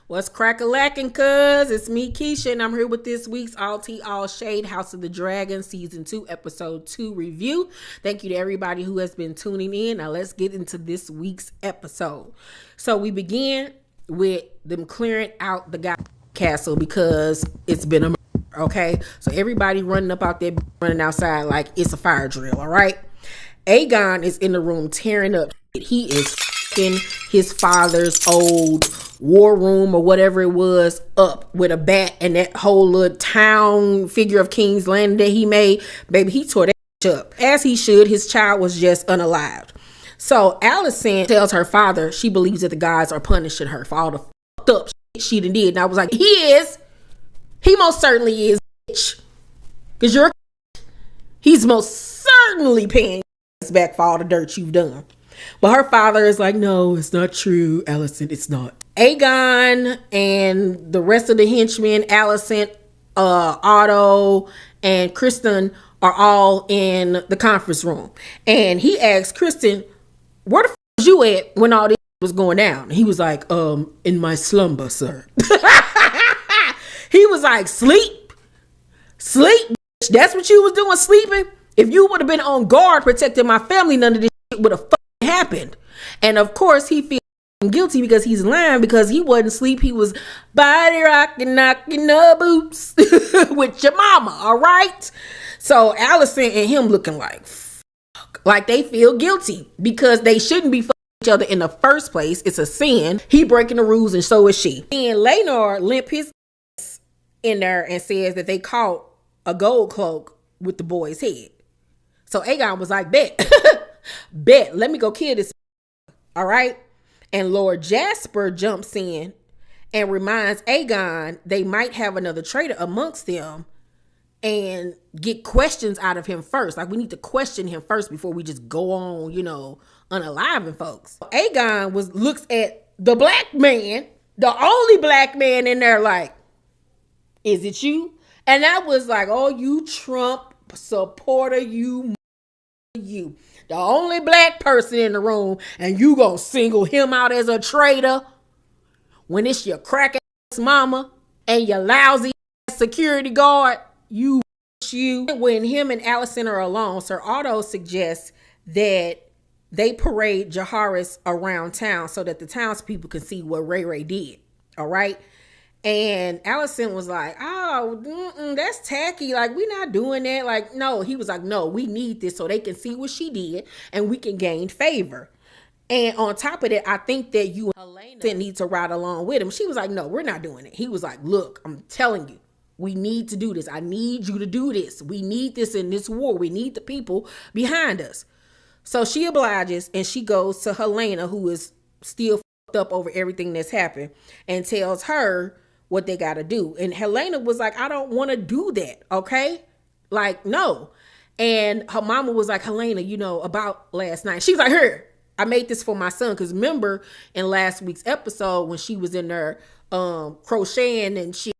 What's crack-a-lackin', cuz? It's me, Keisha, and I'm here with this week's All Tea, All Shade House of the Dragon Season 2, Episode 2 review. Thank you to everybody who has been tuning in. Now let's get into this week's episode. So we begin with them clearing out the guy castle because it's been a murder, okay? So everybody running up out there, running outside like it's a fire drill, all right? Aegon is in the room tearing up. He is in his father's old war room or whatever it was up with a bat and that whole little town figure of King's Landing that he made. Baby, he tore that up. As he should. His child was just unalived. So Alicent tells her father she believes that the gods are punishing her for all the fucked up shit she done did. And I was like, he is. He most certainly is, bitch. Because he's most certainly paying back for all the dirt you've done. But her father is like, no, it's not true, Alicent, it's not. Aegon and the rest of the henchmen, Alicent, Otto, and Kristen are all in the conference room. And he asks Kristen, where the f*** was you at when all this was going down? And he was like, in my slumber, sir. He was like, sleep, bitch. That's what you was doing, sleeping? If you would have been on guard protecting my family, none of this shit would have happened. And of course he feels guilty because he's lying, because he wasn't asleep. He was body rocking, knocking the boots with your mama, all right? So Alicent and him looking like fuck, like they feel guilty because they shouldn't be fucking each other in the first place. It's a sin. He breaking the rules and so is she. And Laenor limp his ass in there and says that they caught a gold cloak with the boy's head. So Aegon was like, bet, let me go kill this. All right. And Lord Jasper jumps in and reminds Aegon they might have another traitor amongst them and get questions out of him first. Like, we need to question him first before we just go on, unaliving folks. Aegon looks at the black man, the only black man in there, like, is it you? And I was like, oh, you Trump supporter, you. The only black person in the room, and you gonna single him out as a traitor when it's your crack ass mama and your lousy ass security guard. You. When him and Alicent are alone, Sir Otto suggests that they parade Jaharis around town so that the townspeople can see what Ray did. All right. And Alicent was like, oh, that's tacky. Like, we not doing that. Like, no. He was like, no, we need this so they can see what she did and we can gain favor. And on top of that, I think that you and Helena need to ride along with him. She was like, no, we're not doing it. He was like, look, I'm telling you, we need to do this. I need you to do this. We need this in this war. We need the people behind us. So she obliges and she goes to Helena, who is still fucked up over everything that's happened, and tells her what they got to do. And Helena was like, I don't want to do that. Okay. Like, no. And her mama was like, Helena, about last night. She was like, here, I made this for my son. Cause remember in last week's episode when she was in there, crocheting and she,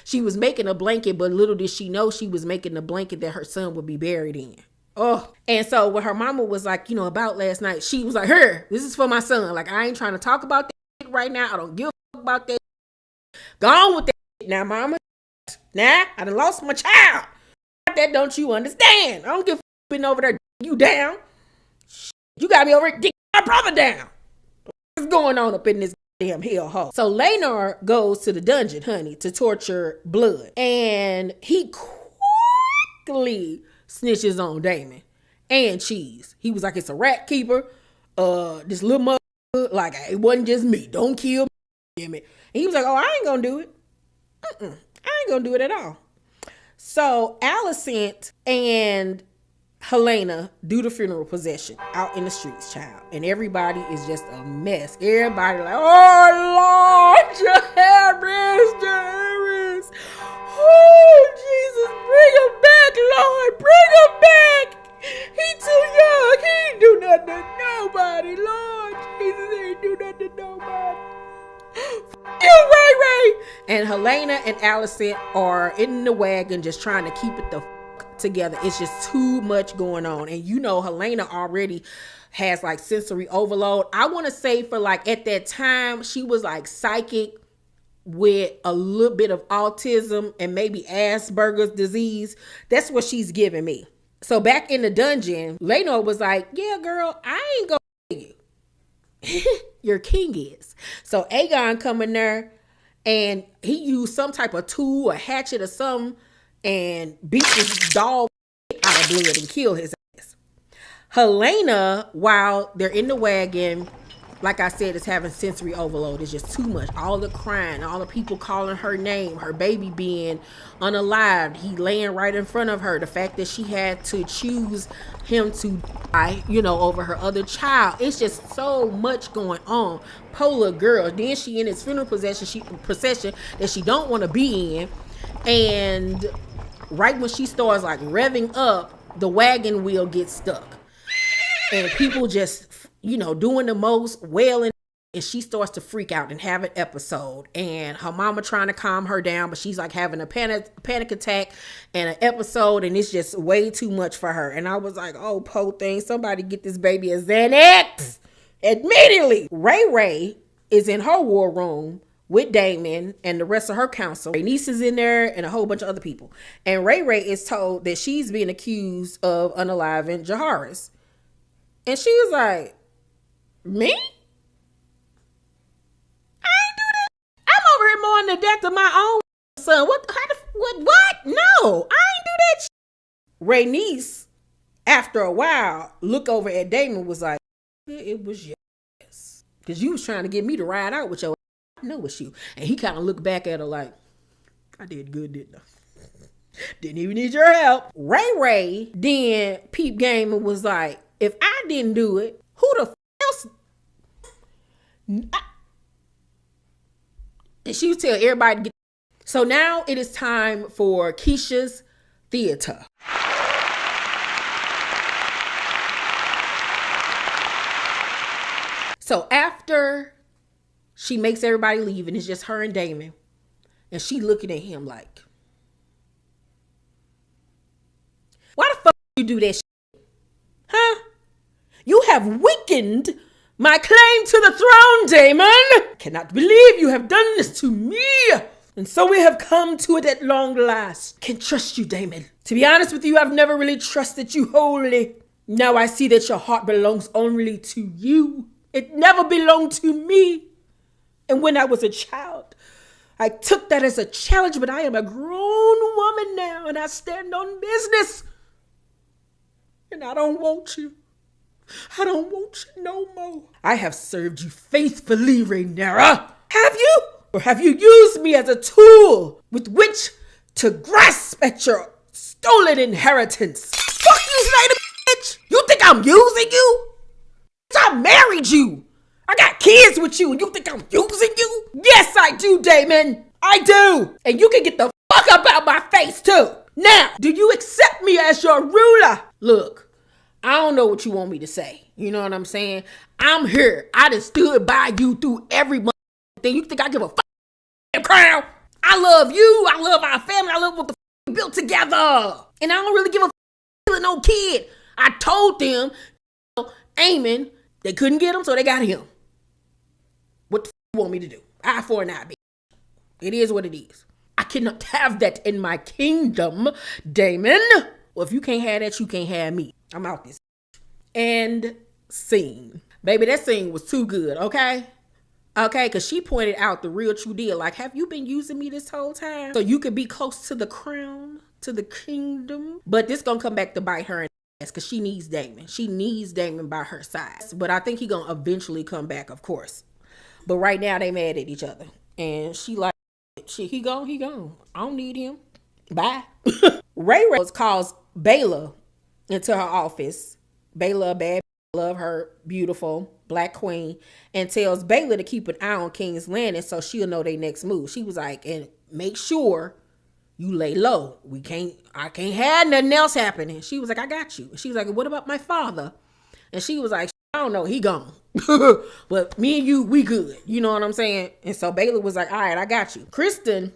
she was making a blanket, but little did she know she was making the blanket that her son would be buried in. Oh, and so when her mama was like, about last night, she was like, here, this is for my son. Like, I ain't trying to talk about that right now. I don't give a fuck about that. Go on with that shit now, mama. Nah, I done lost my child. That don't you understand? I don't give a fuck been over there you down. You got me over here dicking my brother down. What's going on up in this damn hellhole? So Laenor goes to the dungeon, honey, to torture Blood. And he quickly snitches on Daemon and Cheese. He was like, it's a rat keeper. This little mother, like, it wasn't just me. Don't kill me. Damn it. And he was like, oh, I ain't gonna do it. I ain't gonna do it at all. So Alicent and Helena do the funeral procession out in the streets, child. And everybody is just a mess. Everybody like, oh, Lord, Jairus. Oh, Jesus, bring him back, Lord. Bring him back. He too young. He ain't do nothing to nobody, Lord. Jesus ain't do nothing to nobody. You, Ray. And Helena and Alicent are in the wagon just trying to keep it the fuck together. It's just too much going on. And you know, Helena already has like sensory overload. I want to say for like at that time, she was like psychic with a little bit of autism and maybe Asperger's disease. That's what she's giving me. So back in the dungeon, Leno was like, yeah, girl, I ain't gonna you. Your king is. So Aegon come in there and he used some type of tool, a hatchet or something, and beat this dog out of blood and kill his ass. Helena, while they're in the wagon, like I said, is having sensory overload. It's just too much. All the crying, all the people calling her name, her baby being unalived, he laying right in front of her. The fact that she had to choose him to die, you know, over her other child. It's just so much going on. Polar girl. Then she in his funeral procession that she don't want to be in. And right when she starts like revving up, the wagon wheel gets stuck. And people just, you know, doing the most, wailing, and she starts to freak out and have an episode. And her mama trying to calm her down, but she's like having a panic attack and an episode, and it's just way too much for her. And I was like, oh, po thing, somebody get this baby a Xanax immediately. Ray is in her war room with Damon and the rest of her council. Her niece is in there and a whole bunch of other people. And Ray is told that she's being accused of unaliving Jaharis. And she was like, me? I ain't do that. I'm over here mowing the death of my own son. What? No, I ain't do that shit. Ray niece, after a while, look over at Damon, was like, it was your ass. Because you was trying to get me to ride out with your ass. I know it's you. And he kind of looked back at her like, I did good, didn't I? Didn't even need your help. Ray then peep game and was like, if I didn't do it, who the else? And she would tell everybody to get. So now it is time for Keisha'S theater. So after she makes everybody leave and it's just her and Damon, and she looking at him like, why the fuck you do that shit? Huh? You have weakened my claim to the throne, Damon. Cannot believe you have done this to me. And so we have come to it at long last. Can trust you, Damon. To be honest with you, I've never really trusted you wholly. Now I see that your heart belongs only to you. It never belonged to me. And when I was a child, I took that as a challenge, but I am a grown woman now and I stand on business. And I don't want you. I don't want you no more. I have served you faithfully, Rhaenyra. Have you? Or have you used me as a tool with which to grasp at your stolen inheritance? Fuck you, Snyder, bitch. You think I'm using you? I married you. I got kids with you and you think I'm using you? Yes, I do, Damon. I do. And you can get the fuck up out my face too. Now, do you accept me as your ruler? Look. I don't know what you want me to say. You know what I'm saying? I'm here. I done stood by you through every thing. You think I give a fuck crown? I love you. I love our family. I love what the we built together. And I don't really give a fuck no kid. I told them, Aemon, they couldn't get him, so they got him. What the fuck you want me to do? Eye for an eye, bitch. It is what it is. I cannot have that in my kingdom, Damon. Well, if you can't have that, you can't have me. I'm out this. And scene. Baby, that scene was too good, okay? Okay, because she pointed out the real true deal. Like, have you been using me this whole time? So you could be close to the crown, to the kingdom? But this gonna come back to bite her in the ass because she needs Damon. She needs Damon by her side. But I think he gonna eventually come back, of course. But right now, they mad at each other. And she like, he gone. I don't need him. Bye. Ray calls Baela into her office. Baela, bad, love her, beautiful black queen, and tells Baela to keep an eye on King's Landing so she'll know their next move. She was like, and make sure you lay low. I can't have nothing else happening. She was like, I got you. She was like, what about my father? And she was like, I don't know, he gone. But me and you, we good. You know what I'm saying? And so Baela was like, all right, I got you. Kristen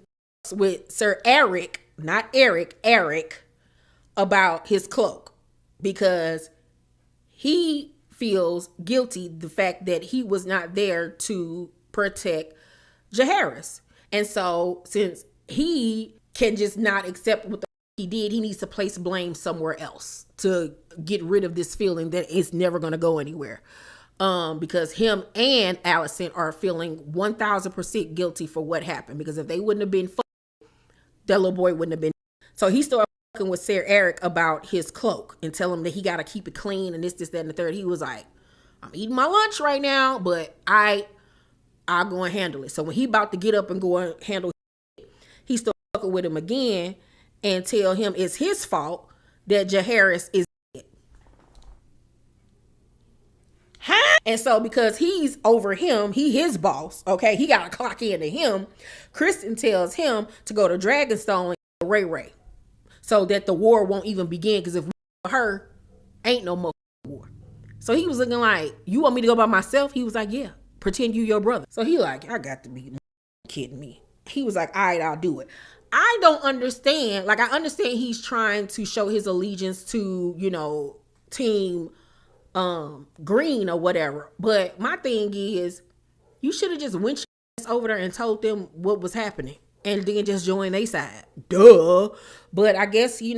with Sir Eric, not Eric, about his cloak because he feels guilty the fact that he was not there to protect Jaehaerys. And so since he can just not accept what the he did, he needs to place blame somewhere else to get rid of this feeling that it's never going to go anywhere. Because him and Alicent are feeling 1000% guilty for what happened. Because if they wouldn't have been that little boy wouldn't have been. So he started fucking with Ser Eric about his cloak and tell him that he got to keep it clean and this, that, and the third. He was like, I'm eating my lunch right now, but I'll go and handle it. So when he about to get up and go and handle it, he started fucking with him again and tell him it's his fault that Jaehaerys is dead. And so because he's over him, he his boss, okay? He got to clock into him. Kristen tells him to go to Dragonstone and Ray Ray so that the war won't even begin, because if her, ain't no more war. So he was looking like, you want me to go by myself? He was like, yeah, pretend you your brother. So he like, I got to be kidding me. He was like, all right, I'll do it. I don't understand. Like, I understand he's trying to show his allegiance to, team Green or whatever. But my thing is, you should have just went over there and told them what was happening and then just join their side. Duh. But I guess, he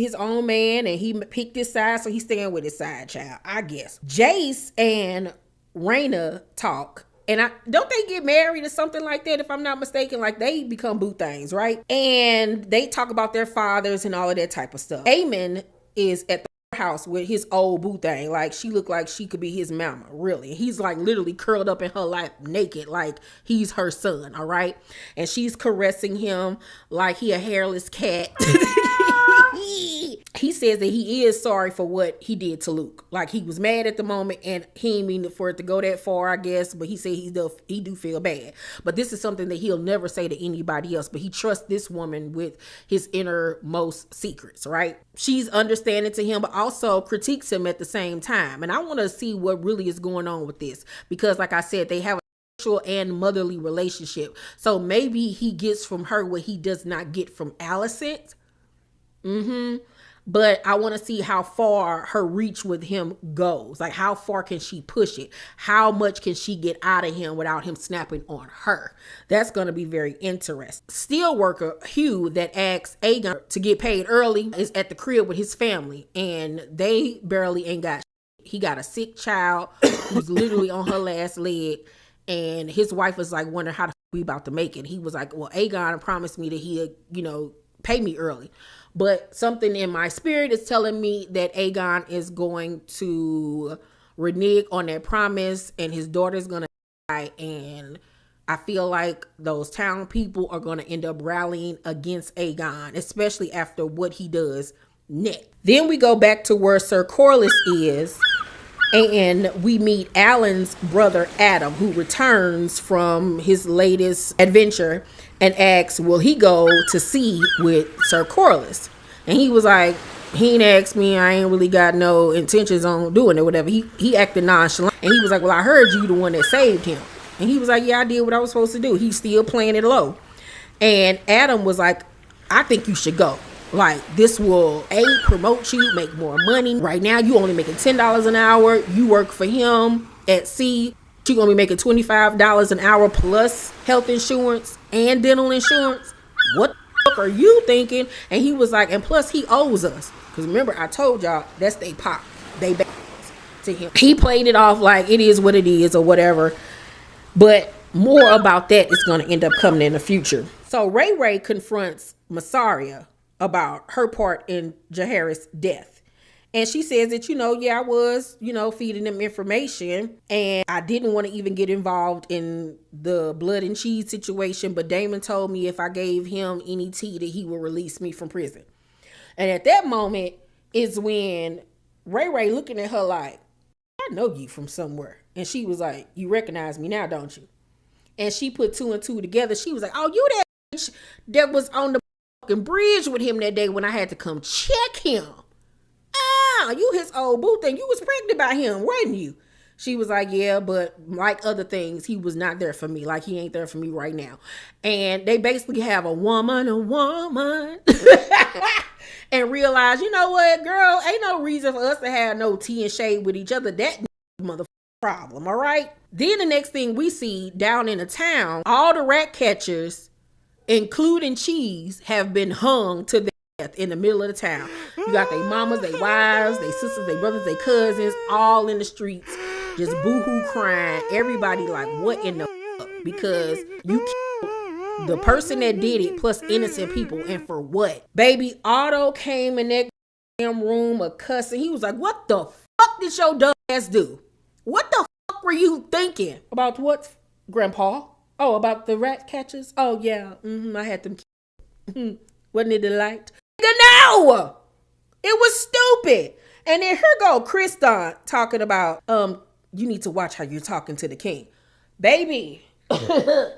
his own man and he picked his side, so he's staying with his side, child, I guess. Jace and Rhaena talk. And don't they get married or something like that, if I'm not mistaken? Like, they become boo things, right? And they talk about their fathers and all of that type of stuff. Aemon is at the house with his old boo thing. Like, she looked like she could be his mama, really. He's like literally curled up in her lap naked, like he's her son, all right? And she's caressing him like he a hairless cat. He says that he is sorry for what he did to Luke. Like, he was mad at the moment and he didn't mean for it to go that far, I guess. But he said he do feel bad. But this is something that he'll never say to anybody else. But he trusts this woman with his innermost secrets, right? She's understanding to him, but also critiques him at the same time. And I want to see what really is going on with this. Because like I said, they have a sexual and motherly relationship. So maybe he gets from her what he does not get from Alicent. But I want to see how far her reach with him goes. Like, how far can she push it? How much can she get out of him without him snapping on her? That's going to be very interesting. Steelworker Hugh that asks Aegon to get paid early is at the crib with his family, and they barely ain't got shit. He got a sick child who's literally on her last leg, and his wife was like wondering how the we about to make it. He was like, well, Aegon promised me that he'd, pay me early. But something in my spirit is telling me that Aegon is going to renege on that promise and his daughter's going to die. And I feel like those town people are going to end up rallying against Aegon, especially after what he does next. Then we go back to where Sir Corlys is. And we meet Alan's brother, Adam, who returns from his latest adventure and asks, will he go to sea with Sir Corlys? And he was like, he ain't asked me. I ain't really got no intentions on doing it, whatever. He acted nonchalant. And he was like, well, I heard you the one that saved him. And he was like, yeah, I did what I was supposed to do. He's still playing it low. And Adam was like, I think you should go. Like, this will promote you, make more money. Right now, you only making $10 an hour. You work for him at sea. You're going to be making $25 an hour plus health insurance and dental insurance. What the fuck are you thinking? And he was like, and plus he owes us. Because remember, I told y'all, that's they pop. They back to him. He played it off like it is what it is or whatever. But more about that is going to end up coming in the future. So Ray confronts Mysaria about her part in Jaehaerys' death. And she says that, I was, feeding them information and I didn't want to even get involved in the blood and cheese situation. But Daemon told me if I gave him any tea that he would release me from prison. And at that moment is when Ray looking at her like, I know you from somewhere. And she was like, you recognize me now, don't you? And she put two and two together. She was like, oh, you that bitch that was on the bridge with him that day when I had to come check him. You his old boo thing. You was pregnant by him, wasn't you? She was like, yeah, but like other things, he was not there for me. Like, he ain't there for me right now. And they basically have a woman. and realize, you know what, girl, ain't no reason for us to have no tea and shade with each other. That mother problem, all right? Then the next thing we see down in the town, all the rat catchers, including Cheese, have been hung to death in the middle of the town. You got their mamas, their wives, their sisters, their brothers, their cousins, all in the streets, just boohoo crying. Everybody like, what in the fuck? Because you killed the person that did it plus innocent people, and for what? Baby Otto came in that damn room a cussing. He was like, what the fuck did your dumb ass do? What the fuck were you thinking? About what, Grandpa? Oh, about the rat catchers? Oh, yeah. I had them. Wasn't it a delight? No! It was stupid. And then here go Kriston talking about, you need to watch how you're talking to the king. Baby. Oh,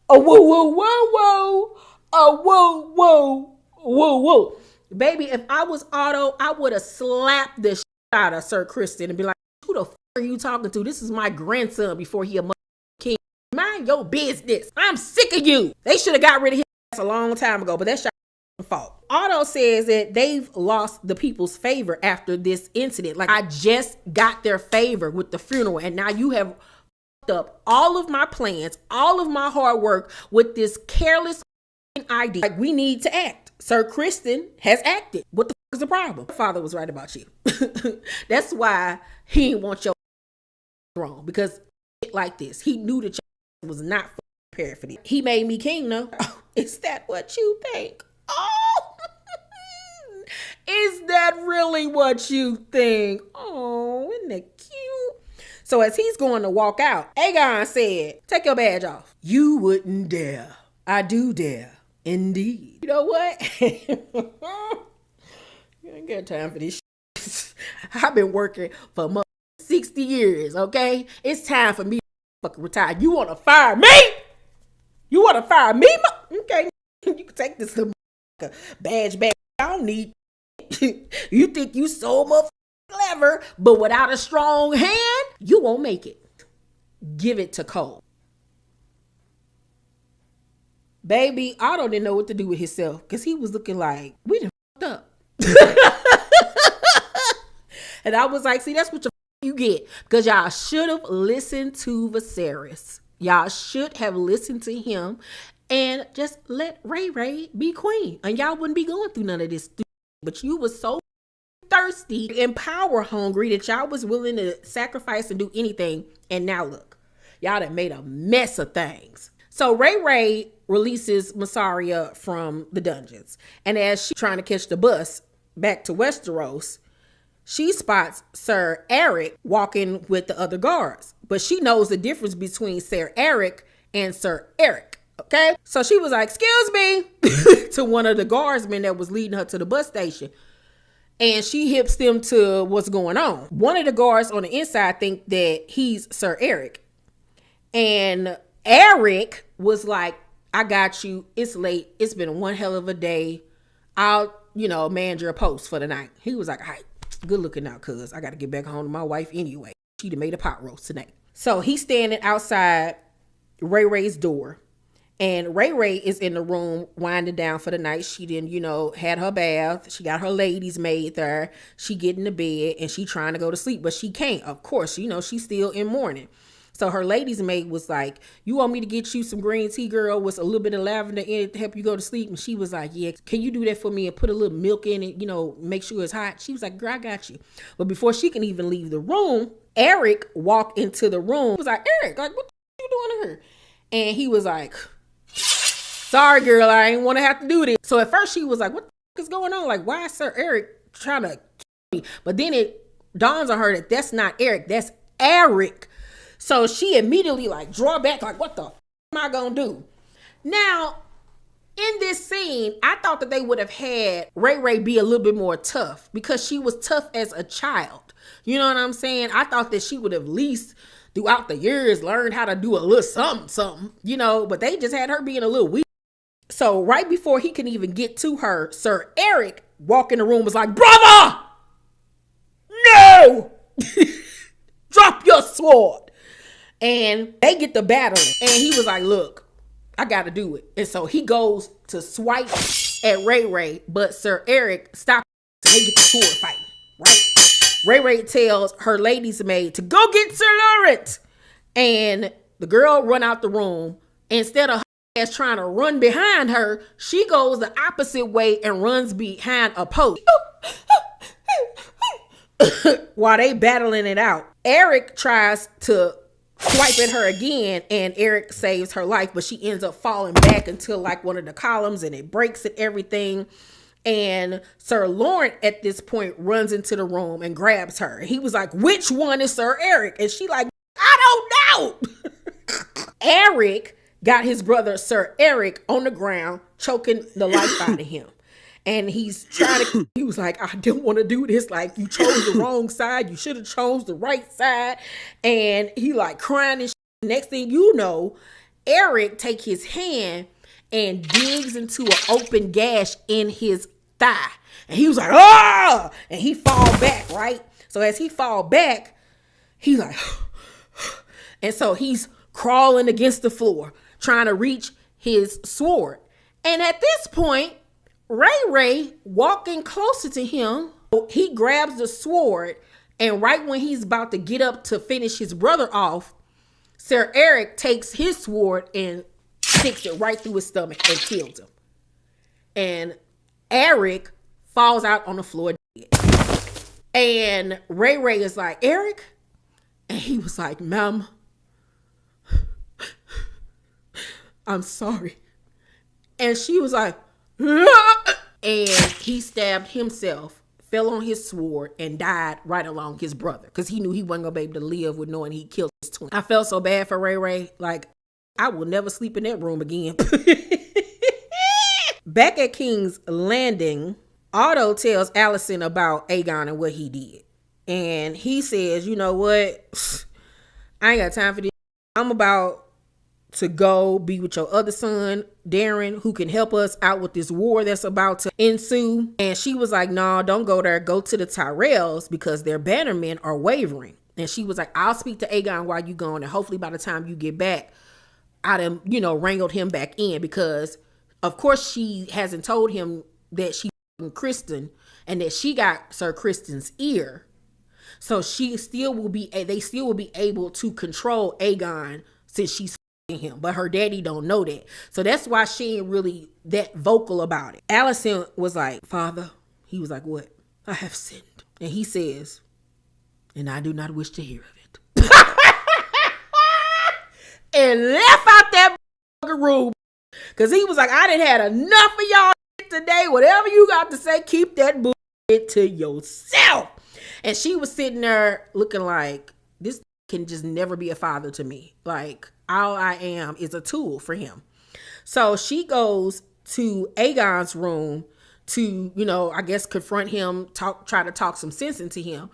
whoa, whoa, whoa, whoa. Oh, whoa, whoa, whoa, whoa. Baby, if I was Otto, I would have slapped the shit out of Sir Kristen and be like, who the fuck are you talking to? This is my grandson before he a king. Mind your business. I'm sick of you. They should have got rid of his ass a long time ago, but that's your fault. Otto says that they've lost the people's favor after this incident. Like, I just got their favor with the funeral, and now you have fucked up all of my plans, all of my hard work with this careless idea. Like, we need to act. Sir Kristen has acted. What the fuck is the problem? Father was right about you. That's why he didn't want your throne, because like this, he knew that your was not prepared for this. He made me king, though. Oh, is that what you think? Oh, is that really what you think? Oh, isn't that cute? So as he's going to walk out, Aegon said, take your badge off. You wouldn't dare. I do dare. Indeed. You know what? You ain't got time for this shit. I've been working for 60 years, okay? It's time for me to fucking retire. You want to fire me? You want to fire me? Okay, you can take this little badge back. I don't need you think you so much clever, but without a strong hand, you won't make it. Give it to Cole. Baby, Otto didn't know what to do with himself because he was looking like, we done fucked up. And I was like, see, that's what you get. Because y'all should have listened to Viserys. Y'all should have listened to him and just let Ray be queen. And y'all wouldn't be going through none of this. But you was so thirsty and power hungry that y'all was willing to sacrifice and do anything. And now look, y'all done made a mess of things. So Ray releases Mysaria from the dungeons. And as she's trying to catch the bus back to Westeros, she spots Sir Eric walking with the other guards. But she knows the difference between Sir Eric and Sir Eric. Okay? So she was like, excuse me, to one of the guardsmen that was leading her to the bus station. And she hips them to what's going on. One of the guards on the inside think that he's Sir Eric. And Eric was like, I got you. It's late. It's been one hell of a day. I'll, manage your post for the night. He was like, all right, good looking out, cuz I got to get back home to my wife anyway. She done made a pot roast tonight. So he's standing outside Ray's door. And Ray is in the room winding down for the night. She didn't, had her bath. She got her ladies maid there. She getting to bed and she trying to go to sleep, but she can't. Of course, she's still in mourning. So her ladies maid was like, you want me to get you some green tea, girl, with a little bit of lavender in it to help you go to sleep? And she was like, yeah, can you do that for me and put a little milk in it, make sure it's hot? She was like, girl, I got you. But before she can even leave the room, Eric walked into the room. He was like, Eric, like, what you doing to her? And he was like, sorry, girl, I ain't want to have to do this. So at first she was like, what the is going on? Like, why is Sir Eric trying to kill me? But then it dawns on her that that's not Eric, that's Eric. So she immediately draw back, like, what the am I gonna do? Now, in this scene, I thought that they would have had Ray be a little bit more tough because she was tough as a child. You know what I'm saying? I thought that she would have at least throughout the years learned how to do a little something, but they just had her being a little weak. So right before he can even get to her, Sir Eric walked in the room, was like, brother, no, drop your sword. And they get the battering. And he was like, look, I got to do it. And so he goes to swipe at Ray Ray, but Sir Eric stopped so they get the sword fighting, right? Ray Ray tells her lady's maid to go get Sir Lawrence. And the girl run out the room. Instead of her ass trying to run behind her, she goes the opposite way and runs behind a post. While they battling it out, Eric tries to swipe at her again, and Eric saves her life, but she ends up falling back into like one of the columns, and it breaks and everything. And Sir Lawrence at this point runs into the room and grabs her. He was like, which one is Sir Eric? And she like, I don't know. Eric got his brother Sir Eric on the ground, choking the life out of him. And he's trying to, he was like, I don't want to do this. Like, you chose the wrong side. You should have chose the right side. And he like crying and shit. Next thing you know, Eric take his hand and digs into an open gash in his thigh. And he was like, ah! And he fall back, right? So as he fall back, he's like, and so he's crawling against the floor, trying to reach his sword. And at this point, Ray Ray walking closer to him, he grabs the sword, and right when he's about to get up to finish his brother off, Sir Eric takes his sword and sticks it right through his stomach and kills him. And Eric falls out on the floor dead. And Ray Ray is like, Eric? And he was like, Ma'am, I'm sorry. And she was like, and he stabbed himself, fell on his sword, and died right along his brother because he knew he wasn't gonna be able to live with knowing he killed his twin. I felt so bad for Ray Ray. Like, I will never sleep in that room again. Back at King's Landing, Otto tells Alicent about Aegon and what he did. And he says, you know what? I ain't got time for this. I'm about to go be with your other son, Darren, who can help us out with this war that's about to ensue. And she was like, no, don't go there. Go to the Tyrells because their bannermen are wavering. And she was like, I'll speak to Aegon while you gone. And hopefully by the time you get back, I'd have, wrangled him back in because, of course, she hasn't told him that she Kristen and that she got Sir Kristen's ear. So they still will be able to control Aegon since she's him, but her daddy don't know that. So that's why she ain't really that vocal about it. Alicent was like, Father, he was like, what? I have sinned. And he says, and I do not wish to hear of it. And left out that room. Because he was like, I done had enough of y'all today. Whatever you got to say, keep that bullshit to yourself. And she was sitting there looking like, this can just never be a father to me. Like, all I am is a tool for him. So she goes to Aegon's room to, I guess confront him, try to talk some sense into him.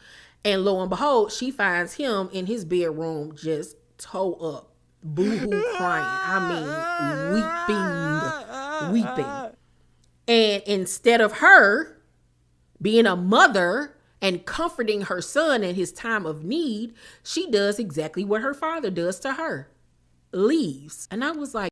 And lo and behold, she finds him in his bedroom just toe up, boo-hoo crying. I mean, weeping. And instead of her being a mother and comforting her son in his time of need, she does exactly what her father does to her. Leaves. And I was like,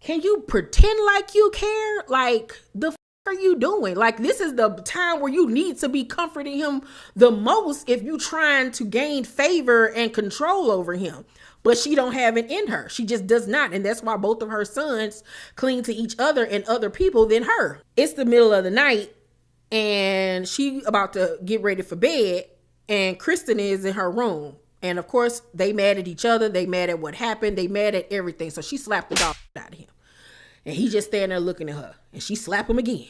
can you pretend like you care? Like, the f are you doing? Like, this is the time where you need to be comforting him the most if you trying to gain favor and control over him. But she don't have it in her. She just does not. And that's why both of her sons cling to each other and other people than her. It's the middle of the night and she about to get ready for bed and Kristen is in her room. And of course, they mad at each other. They mad at what happened. They mad at everything. So she slapped the dog out of him. And he just standing there looking at her. And she slap him again.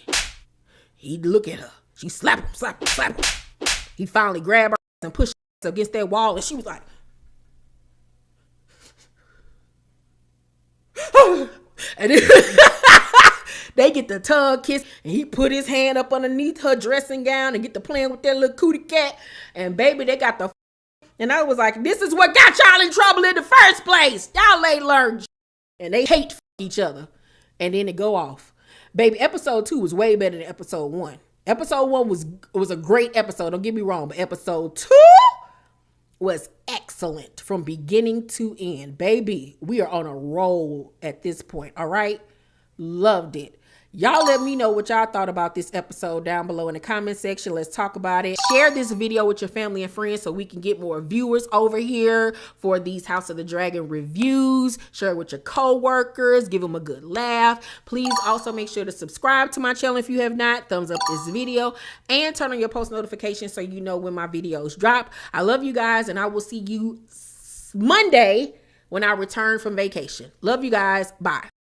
He'd look at her. She slap him. He finally grabbed her and pushed her against that wall. And she was like, and then they get the tongue kiss. And he put his hand up underneath her dressing gown and get to playing with that little cootie cat. And baby, they got the and I was like, this is what got y'all in trouble in the first place. Y'all ain't learned. And they hate each other. And then it go off. Baby, episode 2 was way better than episode 1. Episode 1 was a great episode. Don't get me wrong. But episode 2 was excellent from beginning to end. Baby, we are on a roll at this point. All right. Loved it. Y'all let me know what y'all thought about this episode down below in the comment section. Let's talk about it. Share this video with your family and friends so we can get more viewers over here for these House of the Dragon reviews. Share it with your co-workers. Give them a good laugh. Please also make sure to subscribe to my channel if you have not. Thumbs up this video and turn on your post notifications so you know when my videos drop. I love you guys, and I will see you Monday when I return from vacation. Love you guys. Bye.